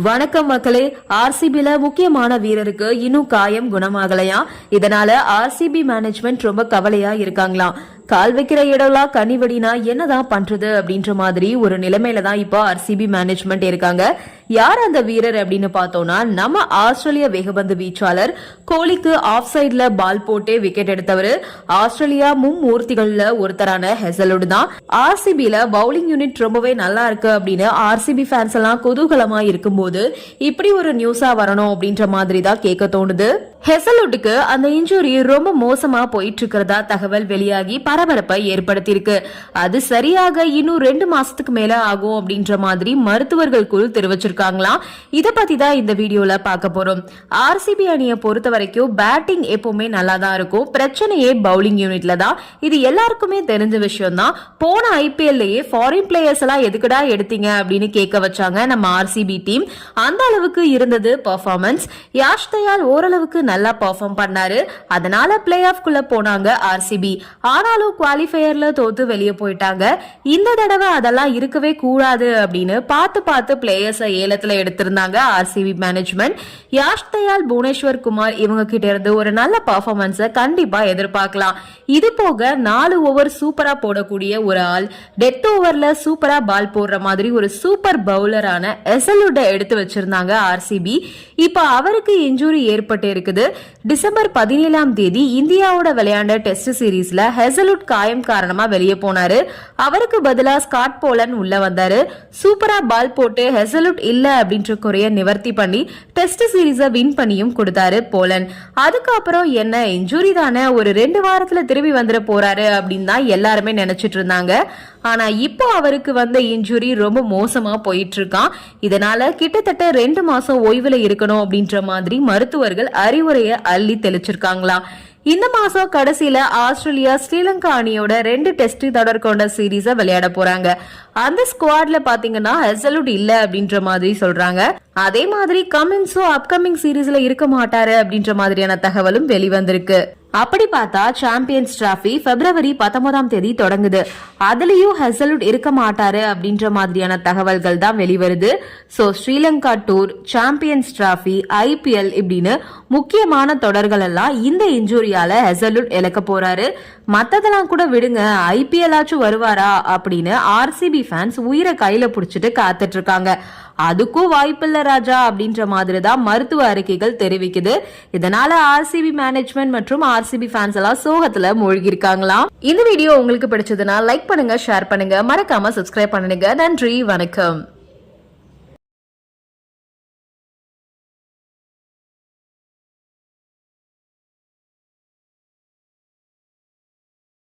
வணக்கம் மக்களே. ஆர்சிபில முக்கியமான வீரருக்கு இன்னும் காயம் குணமாகலையா? இதனால ஆர்சிபி மேனேஜ்மெண்ட் ரொம்ப கவலையா இருக்காங்களாம். கால் வைக்கிற இடம்லாம் கனிவடினா என்னதான் பண்றது அப்படின்ற மாதிரி ஒரு நிலைமையில தான் இப்போ ஆர்சிபி மேனேஜ்மெண்ட் இருக்காங்க. யார் அந்த வீரர் அப்படின்னு பார்த்தோம்னா, நம்ம ஆஸ்திரேலிய வேகபந்து வீச்சாளர் கோலிக்கு ஆஃப் சைட்ல பால் போட்டே விக்கெட் எடுத்தவர் ஆஸ்திரேலியா மும்மூர்த்திகள்ல ஒருத்தரான ஹெசலுட் தான். ஆர்சிபில பவுலிங் யூனிட் ரொம்பவே நல்லா இருக்கு அப்படின்னு ஆர்சிபி ஃபேன்ஸ் எல்லாம் குதூகலமா இருக்கும்போது இப்படி ஒரு நியூஸா வரணும் அப்படின்ற மாதிரி தான் கேட்க தோணுது. ஹெசலுட்டுக்கு அந்த இன்ஜுரி ரொம்ப மோசமா போயிட்டு இருக்கிறதா தகவல் வெளியாகி பரபரப்பை ஏற்படுத்தியிருக்கு. அது சரியாக இன்னும் 2 மாசத்துக்கு மேல ஆகும் அப்படின்ற மாதிரி மருத்துவர்கள் குழு தெரிவிச்சிருக்காங்களாம். இத பத்தி தான் இந்த வீடியோல பார்க்க போறோம். ஆர்சிபி அணியை பொறுத்த வரைக்கும் பேட்டிங் எப்பவுமே நல்லா தான் இருக்கும். பிரச்சனையே பவுலிங் யூனிட்ல தான். இது எல்லாருக்குமே தெரிஞ்ச விஷயம் தான். போன ஐபிஎல்லயே ஃபாரின் பிளேயர்ஸ் எல்லாம் எதுக்குடா எடுத்தீங்க அப்படின்னு கேட்க வச்சாங்க நம்ம ஆர்சிபி டீம். அந்த அளவுக்கு இருந்தது பெர்ஃபார்மன்ஸ். யாஷ் தயால் ஓரளவுக்கு நல்லா பெர்ஃபார்ம் பண்ணாரு. அதனால பிளே ஆஃப் குள்ள போனாங்க ஆர்சிபி. ஆனாலும் குவாலிஃபயர்ல தோத்து வெளியே போயிட்டாங்க. இந்த தடவை அதெல்லாம் இருக்கவே கூடாது அப்படின்னு பார்த்து பிளேயர்ஸ் ஏலத்துல எடுத்திருந்தாங்க ஆர்சிபி மேனேஜ்மெண்ட். யாஷ் தயால், புவனேஸ்வர் குமார் இவங்க கிட்ட இருந்து ஒரு நல்ல பெர்ஃபார்மன்ஸை கண்டிப்பா எதிர்பார்க்கலாம். இது போக 4 ஓவர் சூப்பரா போடக்கூடிய ஒரு ஆள், டெத் ஓவர்ல சூப்பரா பால் போடுற மாதிரி ஒரு சூப்பர் பவுலரான ஹெசலுட்டை எடுத்து வச்சிருந்தாங்க ஆர்சிபி. இப்ப அவருக்கு இன்ஜுரி ஏற்பட்டு இருக்குது. டிசம்பர் 17ஆம் தேதி இந்தியாவோட விளையாண்ட டெஸ்ட் சீரீஸ்ல ஹெசலுட் காயம் காரணமா வெளியே போனாரு. அவருக்கு பதிலா ஸ்காட் போலன் உள்ள வந்தாரு. சூப்பரா பால் போட்டு ஹெசலுட் இல்ல அப்படின்ற குறைய நிவர்த்தி பண்ணி டெஸ்ட் சீரீஸ வின் பண்ணியும் கொடுத்தாரு போலன். அதுக்கப்புறம் என்ன இன்ஜுரி தானே, ஒரு 2 வாரத்துல திரும்பி வந்துட போறாரு அப்படின்னு தான் எல்லாருமே நினைச்சிட்டு இருந்தாங்க. ஆனா இப்போ அவருக்கு வந்த இன்ஜுரி ரொம்ப மோசமா போயிட்டு இருக்கான். இதனால கிட்டத்தட்ட 2 மாசம் ஓய்வுல இருக்கணும் அப்படின்ற மாதிரி மருத்துவர்கள் அறிவுரையை அள்ளி தெளிச்சிருக்காங்களா. இந்த மாசம் கடைசியில ஆஸ்திரேலியா ஸ்ரீலங்கா அணியோட 2 டெஸ்ட் தொடர் கொண்ட சீரீஸ விளையாட போறாங்க. அந்த ஸ்குவாட்ல பாத்தீங்கன்னா ஹெசலுட் இல்ல அப்படின்ற மாதிரி சொல்றாங்க. அதே மாதிரி கமின்ஸும் அப்கமிங் சீரீஸ்ல இருக்க மாட்டாரு அப்படின்ற மாதிரியான தகவலும் வெளிவந்திருக்கு. அப்படி பார்த்தா சாம்பியன்ஸ் டிராபி பிப்ரவரி 19ஆம் தேதி தொடங்குது. அதுலயும் ஹெசலுட் இருக்க மாட்டாரு அப்படின்ற மாதிரியான தகவல்கள் தான் வெளிவருது. So Sri Lanka tour, Champions Trophy, IPL இப்படின்னு முக்கியமான தொடர்கள் எல்லாம் இந்த இன்ஜூரியால ஹெசலுட் இழக்க போறாரு. மத்ததெல்லாம் கூட விடுங்க, ஐபிஎல் ஆச்சும் வருவாரா அப்படின்னு ஆர்சிபி ஃபேன்ஸ் உயிரை கையில புடிச்சிட்டு காத்துட்டு இருக்காங்க. அதுக்கும் வாய்ப்பில்ல ராஜா அப்படின்ற மாதிரி தான் மருத்துவ அறிக்கைகள் தெரிவிக்குது. இதனால ஆர்சிபி மேனேஜ்மெண்ட் மற்றும் ஆர்சிபி ஃபேன்ஸ் எல்லாம் சோகத்துல மூழ்கி இருக்காங்களாம். இந்த வீடியோ உங்களுக்கு பிடிச்சதுன்னா லைக் பண்ணுங்க, ஷேர் பண்ணுங்க, மறக்காம சப்ஸ்கிரைப் பண்ணுங்க. நன்றி, வணக்கம்.